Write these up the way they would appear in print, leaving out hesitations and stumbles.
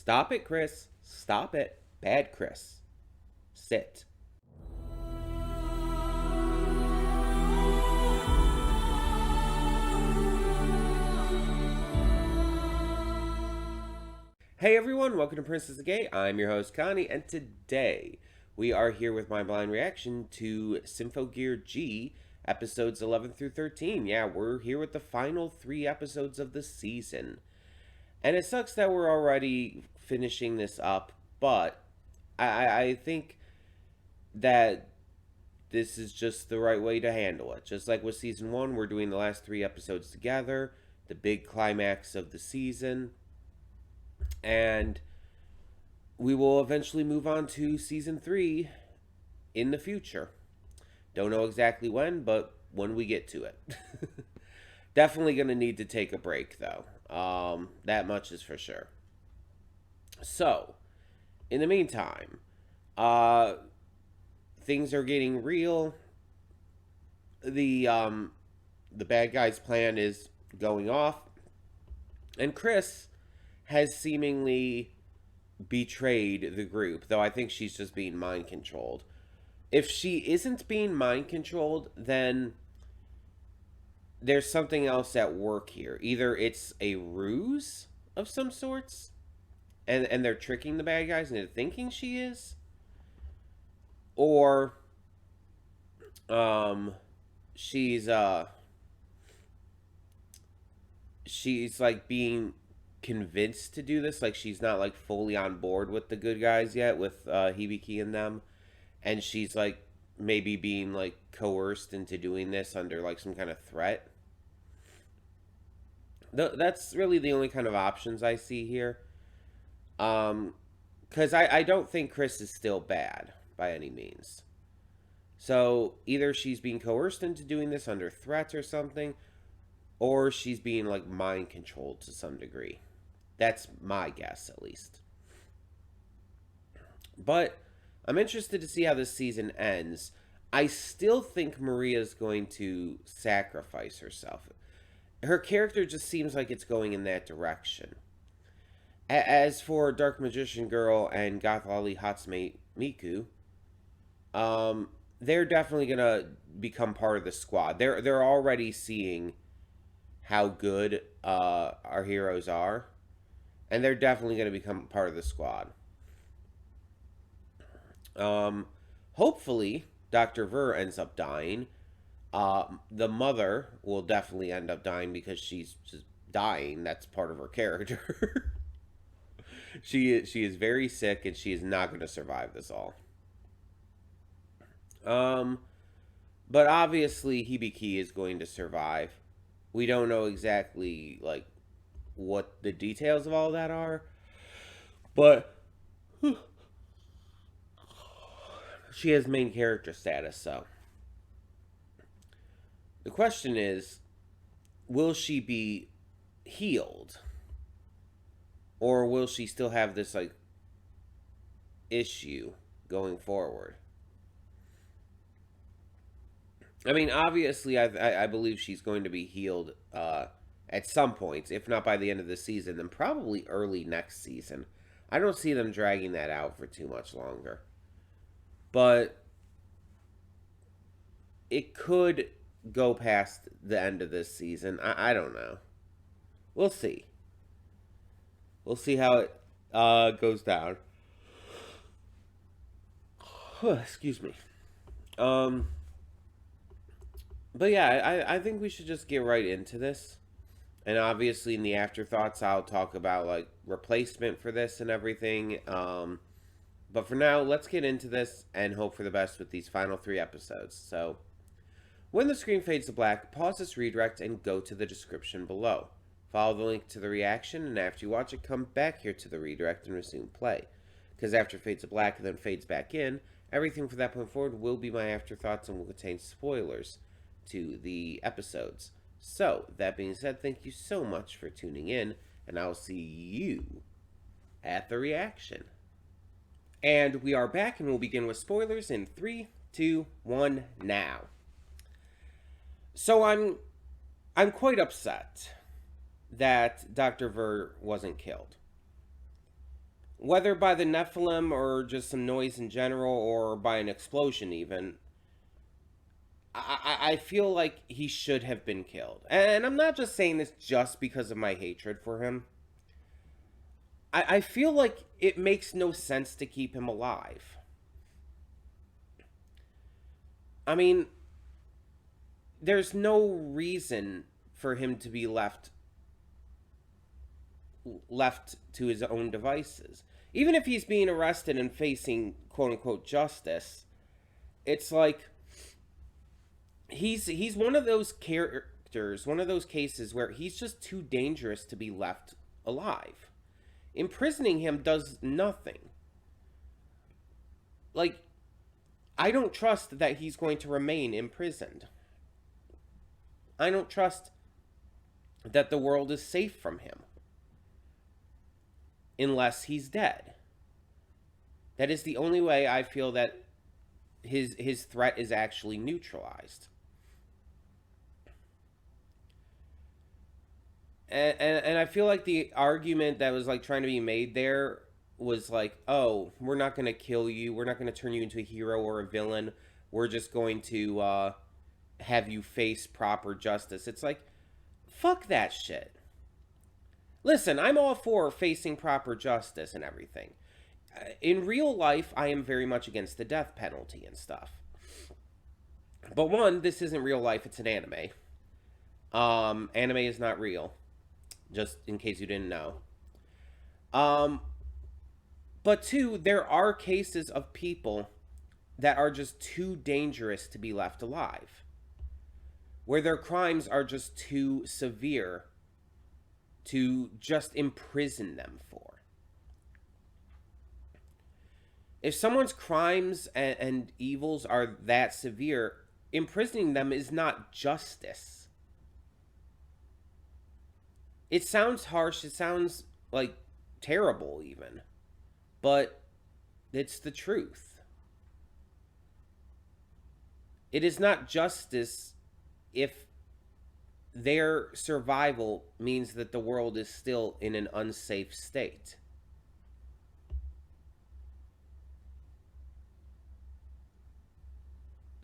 Stop it, Chris. Stop it. Bad Chris. Sit. Hey everyone, welcome to Princess the Gay. I'm your host Connie, and today we are here with my blind reaction to Symphogear G, episodes 11 through 13. Yeah, we're here with the final 3 episodes of the season. And it sucks that we're already finishing this up, but I think that this is just the right way to handle it. Just like with season 1, we're doing the last 3 episodes together, the big climax of the season, and we will eventually move on to season 3 in the future. Don't know exactly when, but when we get to it. Definitely going to need to take a break, though. That much is for sure. So, in the meantime, things are getting real. The bad guy's plan is going off, and Chris has seemingly betrayed the group, though I think she's just being mind controlled. If she isn't being mind controlled, then there's something else at work here. Either it's a ruse of some sorts, and they're tricking the bad guys into thinking she is, or she's she's like being convinced to do this, like she's not like fully on board with the good guys yet, with Hibiki and them, and she's like maybe being like coerced into doing this under like some kind of threat. That's really the only kind of options I see here. Because I don't think Chris is still bad by any means. So either she's being coerced into doing this under threat or something, or she's being like mind controlled to some degree. That's my guess, at least. But I'm interested to see how this season ends. I still think Maria's going to sacrifice herself. Her character just seems like it's going in that direction. As for Dark Magician Girl and Goth Lolly Hatsume Miku, they're definitely gonna become part of the squad. They're already seeing how good our heroes are, and they're definitely gonna become part of the squad. Hopefully, Dr. Ver ends up dying. The mother will definitely end up dying because she's just dying. That's part of her character. She is very sick, and she is not going to survive this all. Um, but obviously Hibiki is going to survive. We don't know exactly like what the details of all that are, but she has main character status, so the question is, will she be healed? Or will she still have this like issue going forward? I mean, obviously, I believe she's going to be healed at some points, if not by the end of the season, then probably early next season. I don't see them dragging that out for too much longer. But it could go past the end of this season. I don't know. We'll see. We'll see how it goes down. Excuse me. But yeah, I think we should just get right into this. And obviously, in the afterthoughts, I'll talk about like replacement for this and everything. But for now, let's get into this and hope for the best with these final 3 episodes. So, when the screen fades to black, pause this redirect and go to the description below. Follow the link to the reaction, and after you watch it, come back here to the redirect and resume play. Because after it fades to black and then fades back in, everything from that point forward will be my afterthoughts and will contain spoilers to the episodes. So, that being said, thank you so much for tuning in, and I'll see you at the reaction. And we are back, and we'll begin with spoilers in 3, 2, 1, now. So I'm quite upset that Dr. Ver wasn't killed. whether by the Nephilim or just some noise in general or by an explosion even, I feel like he should have been killed. And I'm not just saying this just because of my hatred for him. I feel like it makes no sense to keep him alive. I mean, there's no reason for him to be left to his own devices. Even if he's being arrested and facing quote unquote justice, it's like he's one of those characters, one of those cases where he's just too dangerous to be left alive. Imprisoning him does nothing. Like, I don't trust that he's going to remain imprisoned. I don't trust that the world is safe from him unless he's dead. That is the only way I feel that his threat is actually neutralized. And I feel like the argument that was like trying to be made there was like, oh, we're not going to kill you. We're not going to turn you into a hero or a villain. We're just going to have you face proper justice. It's like, fuck that shit. Listen, I'm all for facing proper justice and everything. In real life, I am very much against the death penalty and stuff. But one, this isn't real life, it's an anime. Anime is not real. Just in case you didn't know. But two, there are cases of people that are just too dangerous to be left alive. Where their crimes are just too severe to just imprison them for. If someone's crimes and evils are that severe, imprisoning them is not justice. It sounds harsh, it sounds like terrible even, but it's the truth. It is not justice if their survival means that the world is still in an unsafe state.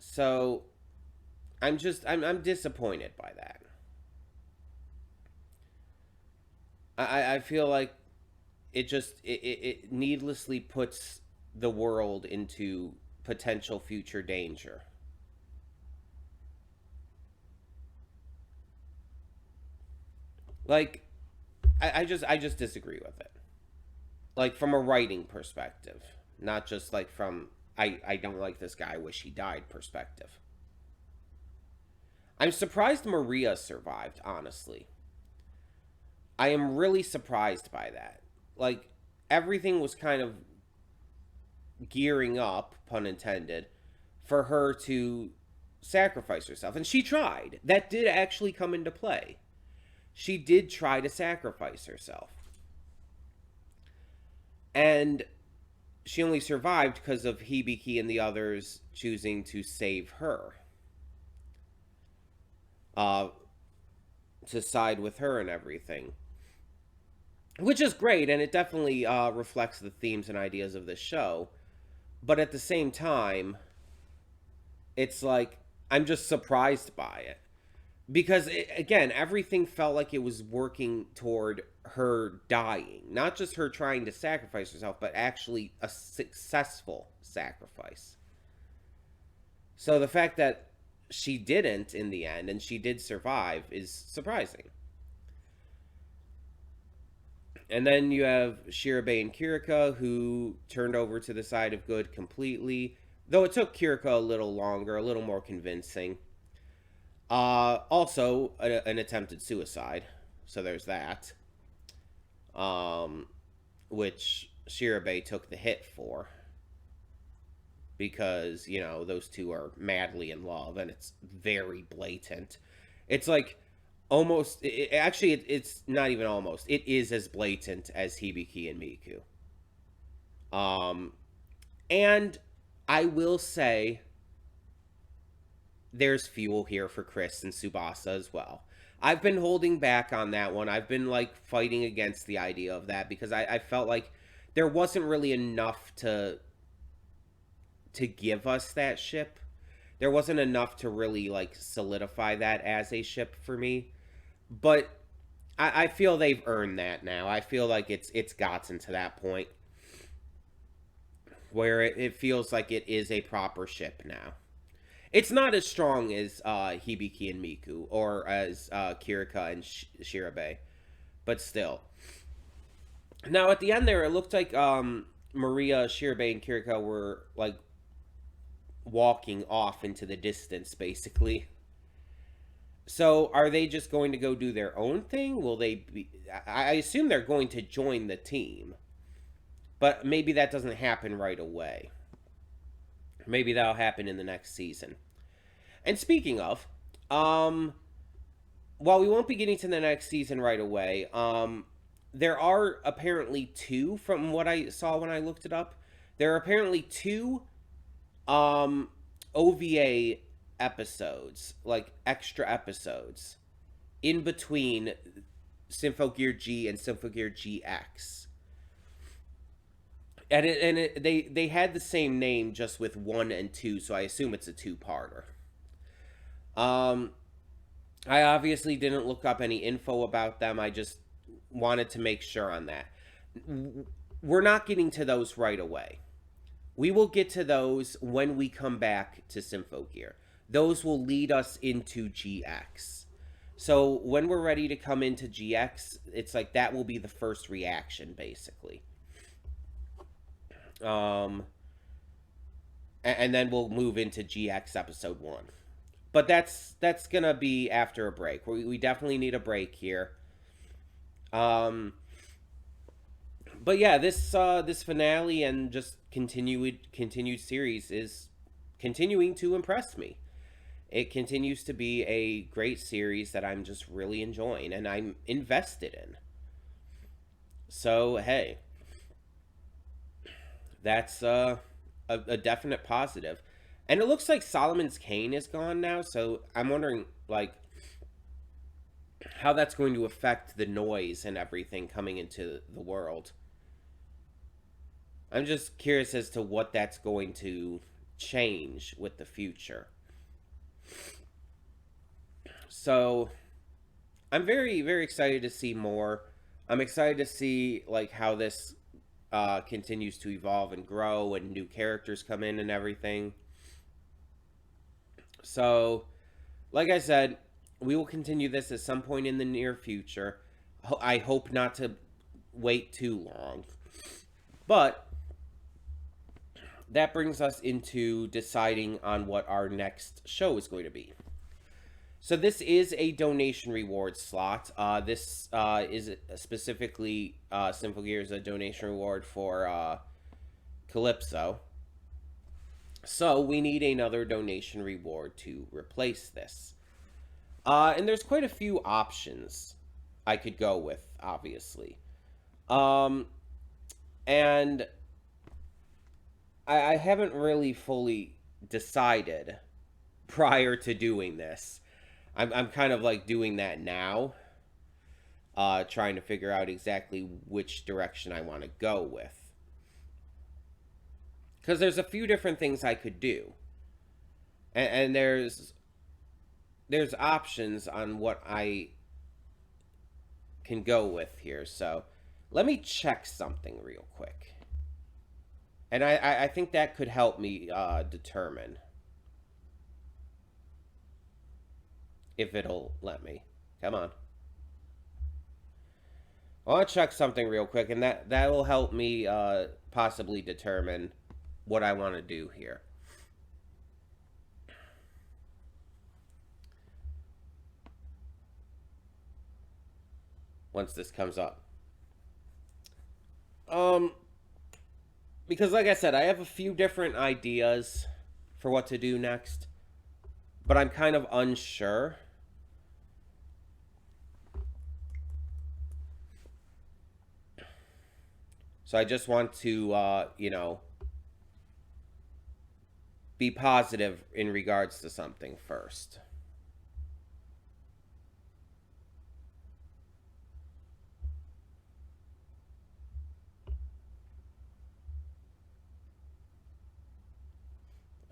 So I'm disappointed by that. I feel like it needlessly puts the world into potential future danger. Like, I just disagree with it. Like, from a writing perspective, not just like from I don't like this guy, I wish he died perspective. I'm surprised Maria survived, honestly. I am really surprised by that. Like, everything was kind of gearing up, pun intended, for her to sacrifice herself. And she tried. That did actually come into play. She did try to sacrifice herself. And she only survived because of Hibiki and the others choosing to save her. To side with her and everything. Which is great, and it definitely reflects the themes and ideas of this show. But at the same time, it's like, I'm just surprised by it. Because, again, everything felt like it was working toward her dying. Not just her trying to sacrifice herself, but actually a successful sacrifice. So the fact that she didn't in the end, and she did survive, is surprising. And then you have Shirabe and Kirika, who turned over to the side of good completely. Though it took Kirika a little longer, a little more convincing. Also, an attempted suicide. So there's that. Which Shirabe took the hit for. Because, you know, those two are madly in love, and it's very blatant. It's like, almost, it's not even almost. It is as blatant as Hibiki and Miku. And I will say, there's fuel here for Chris and Tsubasa as well. I've been holding back on that one. I've been, like, fighting against the idea of that because I felt like there wasn't really enough to give us that ship. There wasn't enough to really like solidify that as a ship for me. But I feel they've earned that now. I feel like it's gotten to that point where it feels like it is a proper ship now. It's not as strong as Hibiki and Miku or as Kirika and Shirabe, but still. Now at the end there, it looked like Maria, Shirabe, and Kirika were like walking off into the distance, basically. So are they just going to go do their own thing? Will they be? I assume they're going to join the team, but maybe that doesn't happen right away. Maybe that'll happen in the next season. And speaking of, while we won't be getting to the next season right away, there are apparently two, from what I saw when I looked it up. There are apparently two OVA episodes, like extra episodes, in between Symphogear G and Symphogear GX. And they had the same name, just with 1 and 2, so I assume it's a two-parter. I obviously didn't look up any info about them. I just wanted to make sure on that. We're not getting to those right away. We will get to those when we come back to Symphogear. Those will lead us into GX. So when we're ready to come into GX, it's like that will be the first reaction, basically. And then we'll move into GX episode 1. But that's gonna be after a break. We definitely need a break here. But yeah, this finale and just continued series is continuing to impress me. It continues to be a great series that I'm just really enjoying and I'm invested in. So hey, that's a definite positive. And it looks like Solomon's Cane is gone now, so I'm wondering, like, how that's going to affect the noise and everything coming into the world. I'm just curious as to what that's going to change with the future. So, I'm very, very excited to see more. I'm excited to see, like, how this continues to evolve and grow and new characters come in and everything. So, like I said, we will continue this at some point in the near future. I hope not to wait too long. But that brings us into deciding on what our next show is going to be. So this is a donation reward slot. This is specifically Symphogear is a donation reward for Calypso. So we need another donation reward to replace this. And there's quite a few options I could go with, obviously. And I haven't really fully decided prior to doing this. I'm kind of like doing that now. Trying to figure out exactly which direction I want to go with. Because there's a few different things I could do. And there's options on what I can go with here. So let me check something real quick. And I think that could help me determine if it'll let me. Come on. I want to check something real quick, and that will help me possibly determine what I want to do here. Once this comes up. Because like I said, I have a few different ideas for what to do next, but I'm kind of unsure. So I just want to, be positive in regards to something first.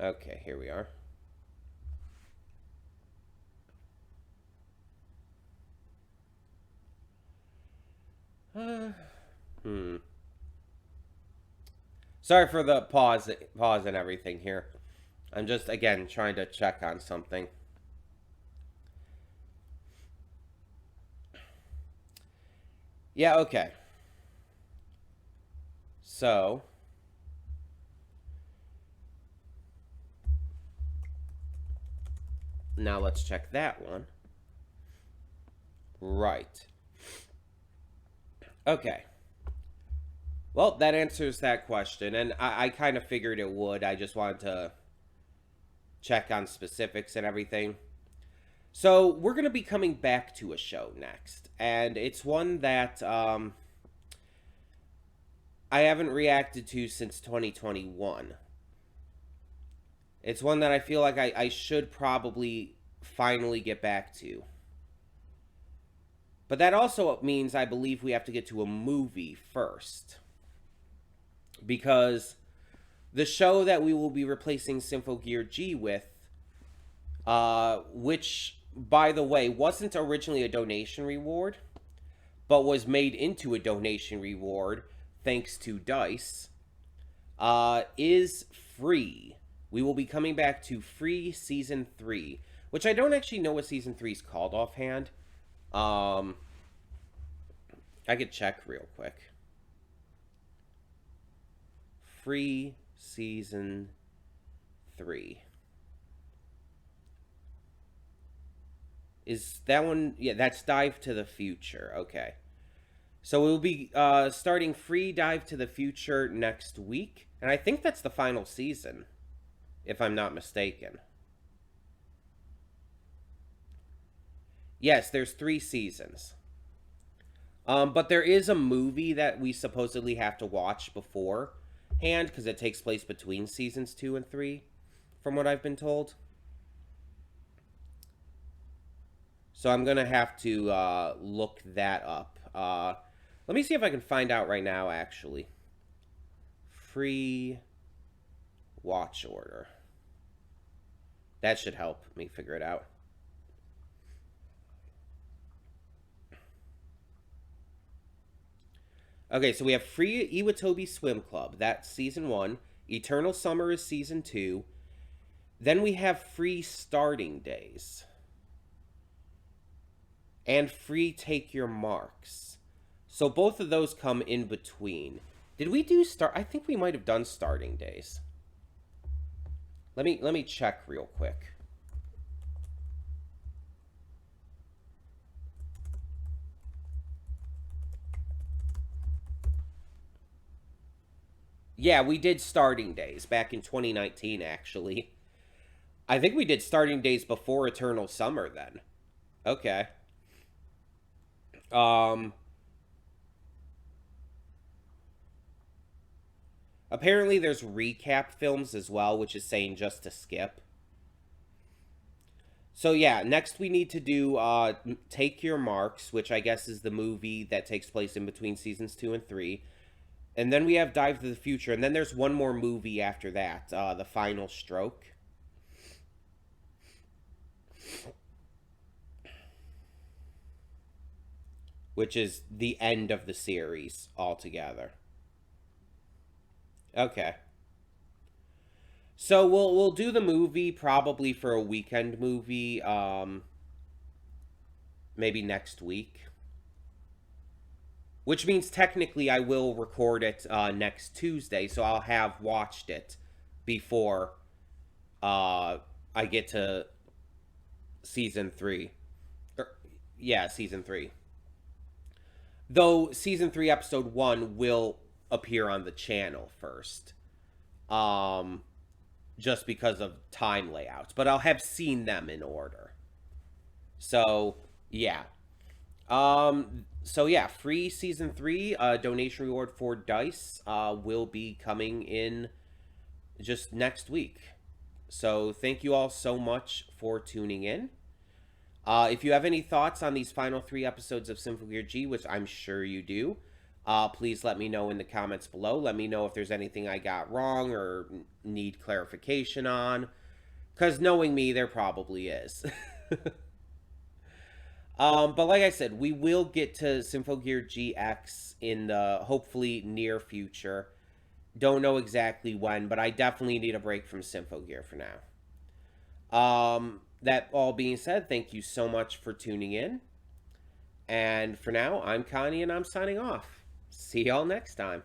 Okay, here we are. Sorry for the pause and everything here. I'm just, again, trying to check on something. Yeah, okay. So, now let's check that one. Right. Okay. Well, that answers that question, and I kind of figured it would. I just wanted to check on specifics and everything. So, we're going to be coming back to a show next, and it's one that I haven't reacted to since 2021. It's one that I feel like I should probably finally get back to. But that also means I believe we have to get to a movie first. Because the show that we will be replacing Symphogear G with, which, by the way, wasn't originally a donation reward, but was made into a donation reward thanks to Dice, is free. We will be coming back to Free Season 3, which I don't actually know what Season 3 is called offhand. I could check real quick. Free Season 3. Is that one? Yeah, that's Dive to the Future. Okay. So we'll be starting Free Dive to the Future next week. And I think that's the final season, if I'm not mistaken. Yes, there's 3 seasons. But there is a movie that we supposedly have to watch beforehand because it takes place between seasons 2 and 3, from what I've been told. So I'm going to have to look that up. Let me see if I can find out right now, actually. Free watch order. That should help me figure it out. Okay, so we have Free Iwatobi Swim Club. That's Season 1. Eternal Summer is Season 2. Then we have Free Starting Days. And Free Take Your Marks. So both of those come in between. Did we do I think we might have done Starting Days. Let me check real quick. Yeah, we did Starting Days back in 2019, actually. I think we did Starting Days before Eternal Summer then. Okay. Apparently there's recap films as well, which is saying just to skip. So yeah, next we need to do Take Your Marks, which I guess is the movie that takes place in between seasons 2 and 3. And then we have Dive to the Future, and then there's one more movie after that, The Final Stroke. Which is the end of the series altogether. Okay. So we'll do the movie probably for a weekend movie, maybe next week. Which means technically I will record it next Tuesday, so I'll have watched it before I get to Season 3. Yeah, Season 3. Though Season 3, Episode 1 will appear on the channel first. Just because of time layouts. But I'll have seen them in order. So, yeah. So yeah, Free Season 3, donation reward for Dice, will be coming in just next week. So thank you all so much for tuning in. If you have any thoughts on these final 3 episodes of Symphogear G, which I'm sure you do, Please let me know in the comments below. Let me know if there's anything I got wrong or need clarification on. Because knowing me, there probably is. But like I said, we will get to Symphogear GX in the hopefully near future. Don't know exactly when, but I definitely need a break from Symphogear for now. That all being said, thank you so much for tuning in. And for now, I'm Connie and I'm signing off. See y'all next time.